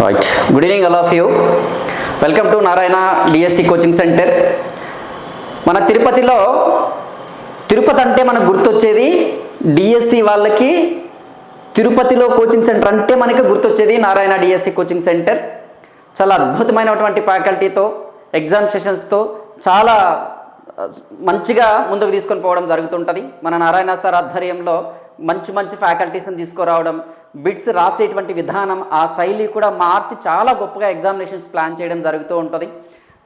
Right. Good evening, all of you. Welcome to Narayana DSC Coaching Center. మన తిరుపతిలో తిరుపతి అంటే మనకు గుర్తొచ్చేది డిఎస్సి వాళ్ళకి తిరుపతిలో కోచింగ్ సెంటర్ అంటే మనకి గుర్తొచ్చేది నారాయణ డిఎస్సి కోచింగ్ సెంటర్. చాలా అద్భుతమైనటువంటి ఫ్యాకల్టీతో ఎగ్జామ్ సెషన్స్తో చాలా మంచిగా ముందుకు తీసుకొని పోవడం జరుగుతుంటుంది. మన నారాయణ సార్ ఆధ్వర్యంలో మంచి మంచి ఫ్యాకల్టీస్ని తీసుకురావడం, బిట్స్ రాసేటువంటి విధానం, ఆ శైలి కూడా మార్చి చాలా గొప్పగా ఎగ్జామినేషన్స్ ప్లాన్ చేయడం జరుగుతూ ఉంటుంది.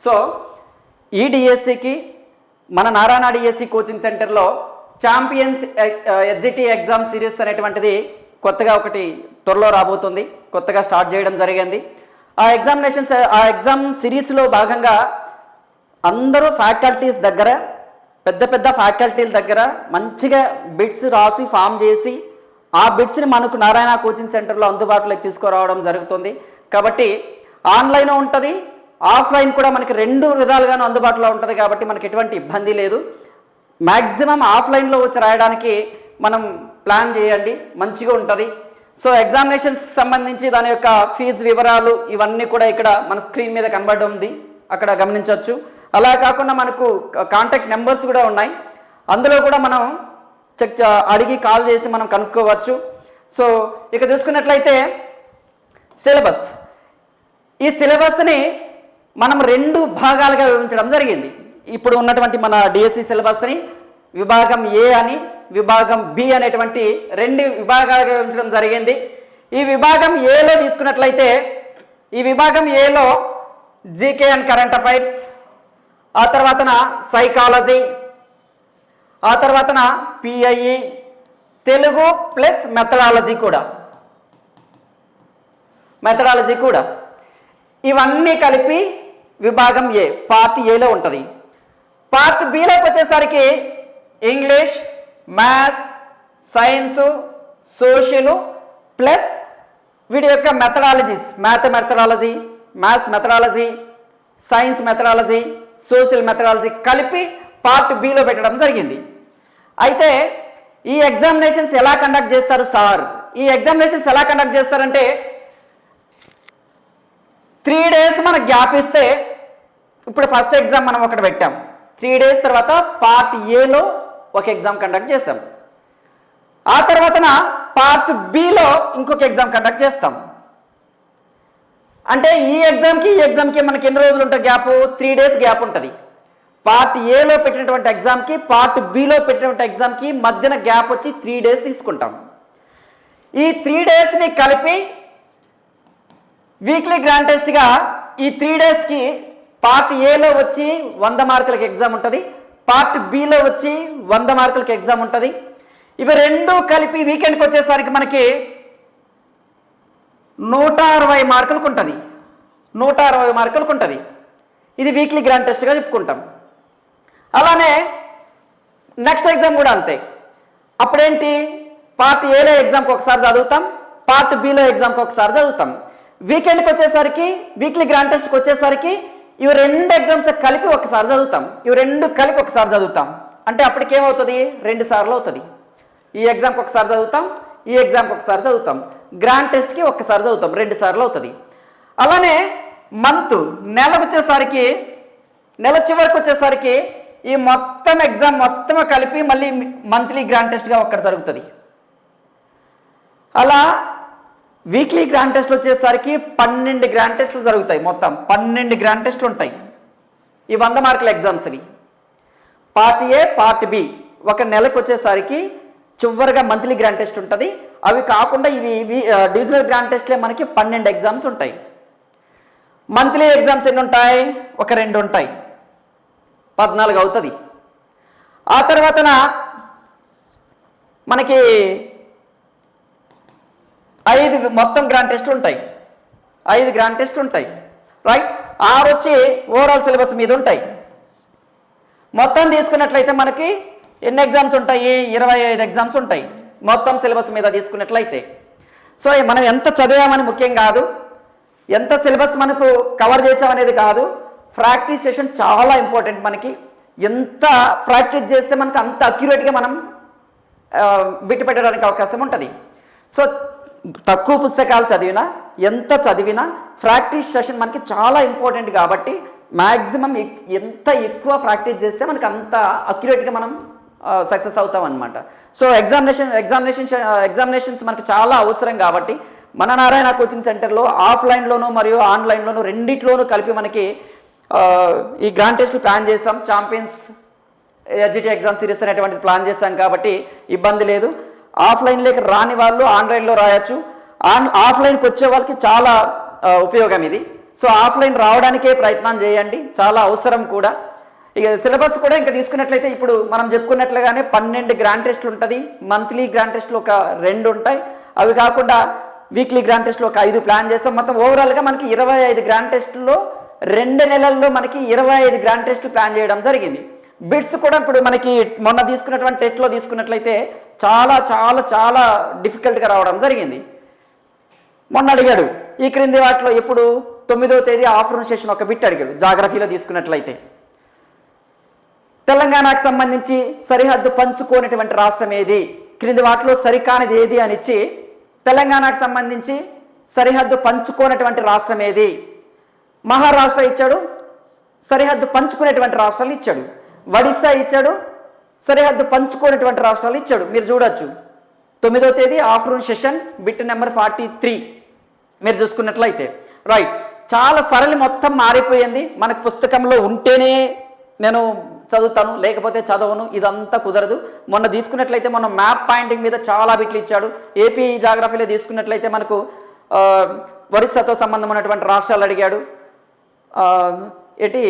సో ఈ డిఎస్సికి మన నారాయణ డిఎస్సి కోచింగ్ సెంటర్లో ఛాంపియన్స్ ఎస్జిటి ఎగ్జామ్ సిరీస్ అనేటువంటిది కొత్తగా ఒకటి త్వరలో రాబోతుంది, కొత్తగా స్టార్ట్ చేయడం జరిగింది. ఆ ఎగ్జామ్ సిరీస్లో భాగంగా అందరూ ఫ్యాకల్టీస్ దగ్గర, పెద్ద పెద్ద ఫ్యాకల్టీల దగ్గర మంచిగా బిట్స్ రాసి ఫామ్ చేసి ఆ బిట్స్ని మనకు నారాయణ కోచింగ్ సెంటర్లో అందుబాటులోకి తీసుకురావడం జరుగుతుంది. కాబట్టి ఆన్లైన్ ఉంటుంది, ఆఫ్లైన్ కూడా మనకి రెండు విధాలుగాను అందుబాటులో ఉంటుంది. కాబట్టి మనకి ఎటువంటి ఇబ్బంది లేదు. మ్యాక్సిమం ఆఫ్లైన్లో వచ్చి రాయడానికి మనం ప్లాన్ చేయండి, మంచిగా ఉంటుంది. సో ఎగ్జామినేషన్స్ సంబంధించి దాని యొక్క ఫీజు వివరాలు ఇవన్నీ కూడా ఇక్కడ మన స్క్రీన్ మీద కనబడి ఉంది, అక్కడ గమనించవచ్చు. అలా కాకుండా మనకు కాంటాక్ట్ నెంబర్స్ కూడా ఉన్నాయి, అందులో కూడా మనం అడిగి కాల్ చేసి మనం కనుక్కోవచ్చు. సో ఇక చూసుకున్నట్లయితే సిలబస్, ఈ సిలబస్ని మనం రెండు భాగాలుగా విభజించడం జరిగింది. ఇప్పుడు ఉన్నటువంటి మన డిఎస్సి సిలబస్ని విభాగం ఏ అని, విభాగం బి అనేటువంటి రెండు విభాగాలుగా విభజించడం జరిగింది. ఈ విభాగం ఏలో తీసుకున్నట్లయితే, ఈ విభాగం ఏలో జీకే అండ్ కరెంట్ అఫైర్స్, ఆ తర్వాతన సైకాలజీ, ఆ తర్వాతన పిఐఈ, తెలుగు ప్లస్ మెథడాలజీ కూడా ఇవన్నీ కలిపి విభాగం ఏ పార్ట్ ఏలో ఉంటుంది. పార్ట్ బిలోకి వచ్చేసరికి English, maths, science, social plus వీడి యొక్క methodologies, methodology, maths methodology, science methodology, social methodology కలిపి పార్ట్ బిలో పెట్టడం జరిగింది. అయితే ఈ ఎగ్జామినేషన్స్ ఎలా కండక్ట్ చేస్తారు సార్? ఈ ఎగ్జామినేషన్స్ ఎలా కండక్ట్ చేస్తారంటే 3 days మనకు గ్యాప్ ఇస్తే, ఇప్పుడు ఫస్ట్ ఎగ్జామ్ మనం ఒకటి పెట్టాం, 3 days తర్వాత పార్ట్ ఏలో ఒక ఎగ్జామ్ కండక్ట్ చేస్తాం, ఆ తర్వాతన పార్ట్ బిలో ఇంకొక ఎగ్జామ్ కండక్ట్ చేస్తాం. అంటే ఈ ఎగ్జామ్కి మనకి ఎన్ని రోజులు ఉంటుంది గ్యాప్? 3 days గ్యాప్ ఉంటుంది. పార్ట్ ఏలో పెట్టినటువంటి ఎగ్జామ్కి, పార్ట్ బిలో పెట్టినటువంటి ఎగ్జామ్కి మధ్యన గ్యాప్ వచ్చి 3 days తీసుకుంటాం. ఈ 3 daysని కలిపి వీక్లీ గ్రాండ్ టెస్ట్గా ఈ 3 daysకి పార్ట్ ఏలో వచ్చి 100 మార్కులకి ఎగ్జామ్ ఉంటుంది, పార్ట్ బిలో వచ్చి 100 మార్కులకి ఎగ్జామ్ ఉంటుంది. ఇవి రెండు కలిపి వీకెండ్కి వచ్చేసరికి మనకి 160 మార్కులకు ఉంటుంది, 160 మార్కులకు ఉంటుంది. ఇది వీక్లీ గ్రాండ్ టెస్ట్గా చెప్పుకుంటాం. అలానే నెక్స్ట్ ఎగ్జామ్ కూడా అంతే. అప్పుడేంటి, పార్ట్ ఏలో ఎగ్జామ్కి ఒకసారి చదువుతాం, పార్ట్ బిలో ఎగ్జామ్కి ఒకసారి చదువుతాం. వీకెండ్కి వచ్చేసరికి, వీక్లీ గ్రాండ్ టెస్ట్కి వచ్చేసరికి ఇవి రెండు ఎగ్జామ్స్ కలిపి ఒకసారి చదువుతాం, ఇవి రెండు కలిపి ఒకసారి చదువుతాం. అంటే అప్పటికేమవుతుంది, 2 సార్లు అవుతుంది. ఈ ఎగ్జామ్కి ఒకసారి చదువుతాం, ఈ ఎగ్జామ్కి ఒకసారి చదువుతాం, గ్రాండ్ టెస్ట్కి ఒక్కసారి చదువుతాం, 2 సార్లు అవుతుంది. అలానే నెలకు వచ్చేసరికి, నెల చివరికి వచ్చేసరికి ఈ మొత్తం ఎగ్జామ్ మొత్తం కలిపి మళ్ళీ మంత్లీ గ్రాండ్ టెస్ట్గా ఒక్కటి జరుగుతుంది. అలా వీక్లీ గ్రాండ్ టెస్ట్లు వచ్చేసరికి 12 గ్రాండ్ టెస్టులు జరుగుతాయి. మొత్తం 12 గ్రాండ్ టెస్టులు ఉంటాయి. ఈ 100 మార్కుల ఎగ్జామ్స్ ఇవి. పార్ట్ ఏ, పార్ట్ బి ఒక నెలకు వచ్చేసరికి చివరిగా మంత్లీ గ్రాండ్ టెస్ట్ ఉంటుంది. అవి కాకుండా ఇవి డివిజనల్ గ్రాండ్ టెస్ట్లే మనకి 12 ఎగ్జామ్స్ ఉంటాయి. మంత్లీ ఎగ్జామ్స్ ఎన్ని ఉంటాయి? ఒక 2 ఉంటాయి, 14 అవుతుంది. ఆ తర్వాతన మనకి 5 మొత్తం గ్రాండ్ టెస్ట్లు ఉంటాయి, 5 గ్రాండ్ టెస్ట్లు ఉంటాయి, రైట్. 6 వచ్చి ఓవరాల్ సిలబస్ మీద ఉంటాయి. మొత్తం తీసుకున్నట్లయితే మనకి ఎన్ని ఎగ్జామ్స్ ఉంటాయి? 25 ఎగ్జామ్స్ ఉంటాయి మొత్తం సిలబస్ మీద తీసుకున్నట్లయితే. సో మనం ఎంత చదివామని ముఖ్యం కాదు, ఎంత సిలబస్ మనకు కవర్ చేసామనేది కాదు, ప్రాక్టీస్ సెషన్ చాలా ఇంపార్టెంట్. మనకి ఎంత ప్రాక్టీస్ చేస్తే మనకు అంత అక్యురేట్గా మనం బిట్ పెట్టడానికి అవకాశం ఉంటుంది. సో తక్కువ పుస్తకాలు చదివినా ఎంత చదివినా ప్రాక్టీస్ సెషన్ మనకి చాలా ఇంపార్టెంట్ కాబట్టి మ్యాక్సిమం ఎంత ఎక్కువ ప్రాక్టీస్ చేస్తే మనకి అంత అక్యురేట్గా మనం సక్సెస్ అవుతాం అనమాట. సో ఎగ్జామినేషన్స్ మనకి చాలా అవసరం కాబట్టి మన నారాయణ కోచింగ్ సెంటర్లో ఆఫ్లైన్లోను మరియు ఆన్లైన్లోను రెండిట్లోనూ కలిపి మనకి ఈ గ్రాండ్ టెస్ట్లు ప్లాన్ చేస్తాం. ఛాంపియన్స్ ఎస్జిటి ఎగ్జామ్ సిరీస్ అనేటువంటిది ప్లాన్ చేస్తాం కాబట్టి ఇబ్బంది లేదు. ఆఫ్లైన్లోకి రాని వాళ్ళు ఆన్లైన్లో రాయొచ్చు. ఆఫ్లైన్కి వచ్చే వాళ్ళకి చాలా ఉపయోగం ఇది. సో ఆఫ్లైన్ రావడానికే ప్రయత్నం చేయండి, చాలా అవసరం కూడా. ఇక సిలబస్ కూడా ఇంకా తీసుకున్నట్లయితే ఇప్పుడు మనం చెప్పుకున్నట్లుగానే 12 గ్రాండ్ టెస్ట్లు ఉంటుంది. మంత్లీ గ్రాండ్ టెస్ట్లు ఒక 2 ఉంటాయి. అవి కాకుండా వీక్లీ గ్రాండ్ టెస్ట్లు ఒక 5 ప్లాన్ చేస్తాం. మొత్తం ఓవరాల్గా మనకి 25 గ్రాండ్ టెస్టుల్లో 2 నెలల్లో మనకి 25 గ్రాండ్ టెస్టులు ప్లాన్ చేయడం జరిగింది. బిట్స్ కూడా ఇప్పుడు మనకి మొన్న తీసుకున్నటువంటి టెస్ట్లో తీసుకున్నట్లయితే చాలా చాలా చాలా డిఫికల్ట్గా రావడం జరిగింది. మొన్న అడిగాడు ఈ క్రింది వాటిలో ఎప్పుడు 9వ తేదీ ఆఫ్టర్నూన్ సెషన్ ఒక బిట్ అడిగాడు. జాగ్రఫీలో తీసుకున్నట్లయితే తెలంగాణకు సంబంధించి సరిహద్దు పంచుకోనటువంటి రాష్ట్రం ఏది, క్రింది వాటిలో సరికానిది ఏది అని ఇచ్చి తెలంగాణకు సంబంధించి సరిహద్దు పంచుకోనటువంటి రాష్ట్రం ఏది, మహారాష్ట్ర ఇచ్చాడు, సరిహద్దు పంచుకునేటువంటి రాష్ట్రాలు ఇచ్చాడు. ఒడిస్సా ఇచ్చాడు, సరిహద్దు పంచుకోనటువంటి రాష్ట్రాలు ఇచ్చాడు. మీరు చూడొచ్చు 9వ తేదీ ఆఫ్టర్నూన్ సెషన్ బిట్ నెంబర్ 43 మీరు చూసుకున్నట్లయితే రైట్. చాలా సరళి మొత్తం మారిపోయింది. మనకు పుస్తకంలో ఉంటేనే నేను చదువుతాను, లేకపోతే చదవను, ఇదంతా కుదరదు. మొన్న తీసుకున్నట్లయితే మొన్న మ్యాప్ పాయింటింగ్ మీద చాలా బిట్లు ఇచ్చాడు. ఏపీ జాగ్రఫీలో తీసుకున్నట్లయితే మనకు ఒరిస్సాతో సంబంధం ఉన్నటువంటి రాష్ట్రాలు అడిగాడు.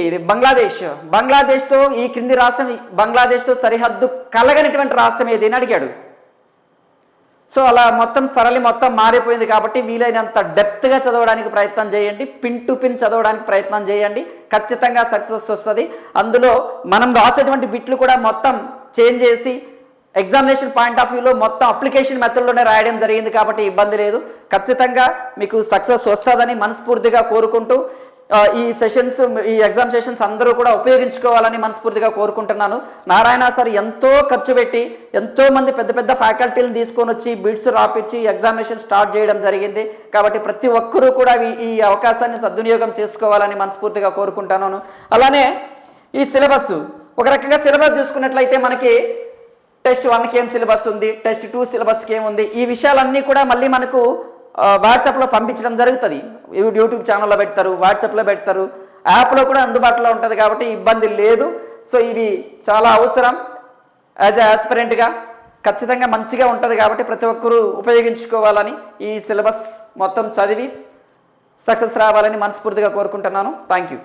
ఇది బంగ్లాదేశ్తో ఈ క్రింది రాష్ట్రం బంగ్లాదేశ్తో సరిహద్దు కలగనటువంటి రాష్ట్రం ఏది అని అడిగాడు. సో అలా మొత్తం సరళి మొత్తం మారిపోయింది కాబట్టి వీలైనంత డెప్త్గా చదవడానికి ప్రయత్నం చేయండి, పిన్ టు పిన్ చదవడానికి ప్రయత్నం చేయండి, ఖచ్చితంగా సక్సెస్ వస్తుంది. అందులో మనం రాసేటువంటి బిట్లు కూడా మొత్తం చేంజ్ చేసి ఎగ్జామినేషన్ పాయింట్ ఆఫ్ వ్యూలో మొత్తం అప్లికేషన్ మెథడ్లోనే రాయడం జరిగింది కాబట్టి ఇబ్బంది లేదు. ఖచ్చితంగా మీకు సక్సెస్ వస్తుందని మనస్ఫూర్తిగా కోరుకుంటూ ఈ సెషన్స్, ఈ ఎగ్జామ్ సెషన్స్ అందరూ కూడా ఉపయోగించుకోవాలని మనస్ఫూర్తిగా కోరుకుంటున్నాను. నారాయణ సార్ ఎంతో ఖర్చు పెట్టి ఎంతోమంది పెద్ద పెద్ద ఫ్యాకల్టీలను తీసుకొని వచ్చి బిట్స్ రాపిచ్చి ఎగ్జామినేషన్ స్టార్ట్ చేయడం జరిగింది కాబట్టి ప్రతి ఒక్కరూ కూడా ఈ అవకాశాన్ని సద్వినియోగం చేసుకోవాలని మనస్ఫూర్తిగా కోరుకుంటున్నాను. అలానే ఈ సిలబస్ ఒక రకంగా సిలబస్ చూసుకున్నట్లయితే మనకి టెస్ట్ 1కి ఏం సిలబస్ ఉంది, టెస్ట్ 2 సిలబస్కి ఏముంది, ఈ విషయాలన్నీ కూడా మళ్ళీ మనకు వాట్సాప్లో పంపించడం జరుగుతుంది. యూట్యూబ్ ఛానల్లో పెడతారు, వాట్సాప్లో పెడతారు, యాప్లో కూడా అందుబాటులో ఉంటుంది కాబట్టి ఇబ్బంది లేదు. సో ఇవి చాలా అవసరం. యాజ్ ఎ ఆస్పిరెంట్గా ఖచ్చితంగా మంచిగా ఉంటుంది కాబట్టి ప్రతి ఒక్కరూ ఉపయోగించుకోవాలని, ఈ సిలబస్ మొత్తం చదివి సక్సెస్ రావాలని మనస్ఫూర్తిగా కోరుకుంటున్నాను. Thank you.